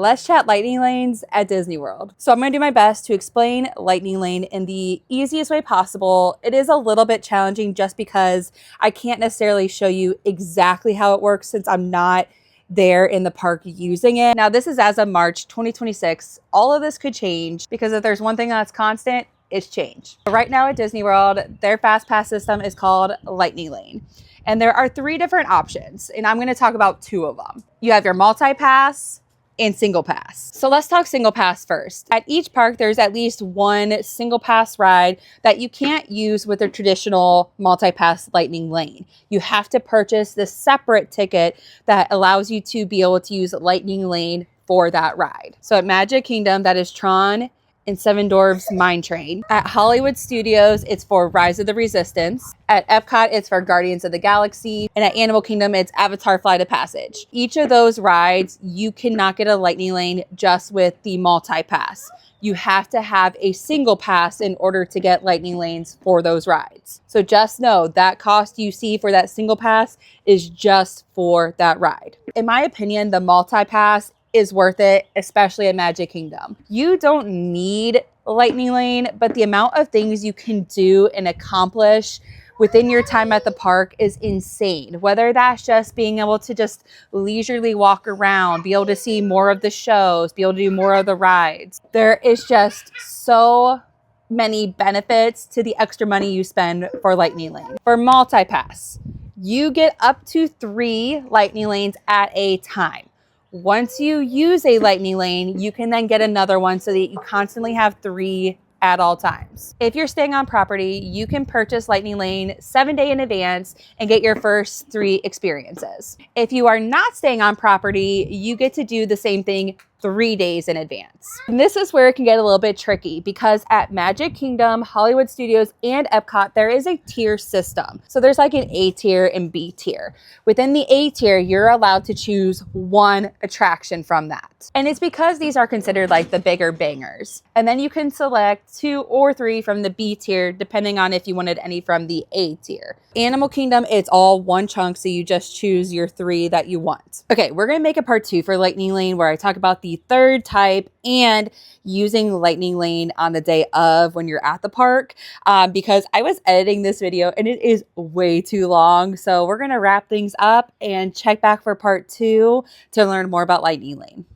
Let's chat lightning lanes at Disney World. So I'm going to do my best to explain lightning lane in the easiest way possible. It is a little bit challenging just because I can't necessarily show you exactly how it works since I'm not there in the park using it. Now, this is as of March 2026. All of this could change because if there's one thing that's constant, it's change. Right now at Disney World, their fast pass system is called Lightning Lane. And there are 3 different options, and I'm going to talk about 2 of them. You have your multi-pass and single pass. So let's talk single pass first. At each park, there's at least one single pass ride that you can't use with a traditional multi-pass lightning lane. You have to purchase this separate ticket that allows you to be able to use lightning lane for that ride. So at Magic Kingdom, that is Tron and Seven Dwarfs Mine Train. At Hollywood Studios, it's for Rise of the Resistance. At Epcot, it's for Guardians of the Galaxy. And at Animal Kingdom, it's Avatar Flight of Passage. Each of those rides, you cannot get a lightning lane just with the multi-pass. You have to have a single pass in order to get lightning lanes for those rides. So just know that cost you see for that single pass is just for that ride. In my opinion, the multi-pass is worth it, especially at Magic Kingdom. You don't need lightning lane, but the amount of things you can do and accomplish within your time at the park is insane. Whether that's just being able to just leisurely walk around, be able to see more of the shows, be able to do more of the rides. There is just so many benefits to the extra money you spend for lightning lane. For multi-pass, you get up to 3 lightning lanes at a time. Once you use a lightning lane, you can then get another one so that you constantly have 3 at all times. If you're staying on property, you can purchase lightning lane 7 days in advance and get your first 3 experiences. If you are not staying on property, you get to do the same thing 3 days in advance. And this is where it can get a little bit tricky because at Magic Kingdom, Hollywood Studios, and Epcot, there is a tier system. So there's like an A tier and B tier. Within the A tier, you're allowed to choose 1 attraction from that. And it's because these are considered like the bigger bangers. And then you can select 2 or 3 from the B tier, depending on if you wanted any from the A tier. Animal Kingdom, it's all one chunk, so you just choose your 3 that you want. Okay, we're gonna make a part 2 for lightning lane where I talk about the 3rd type and using lightning lane on the day of when you're at the park because I was editing this video and it is way too long. So we're gonna wrap things up and check back for part 2 to learn more about lightning lane.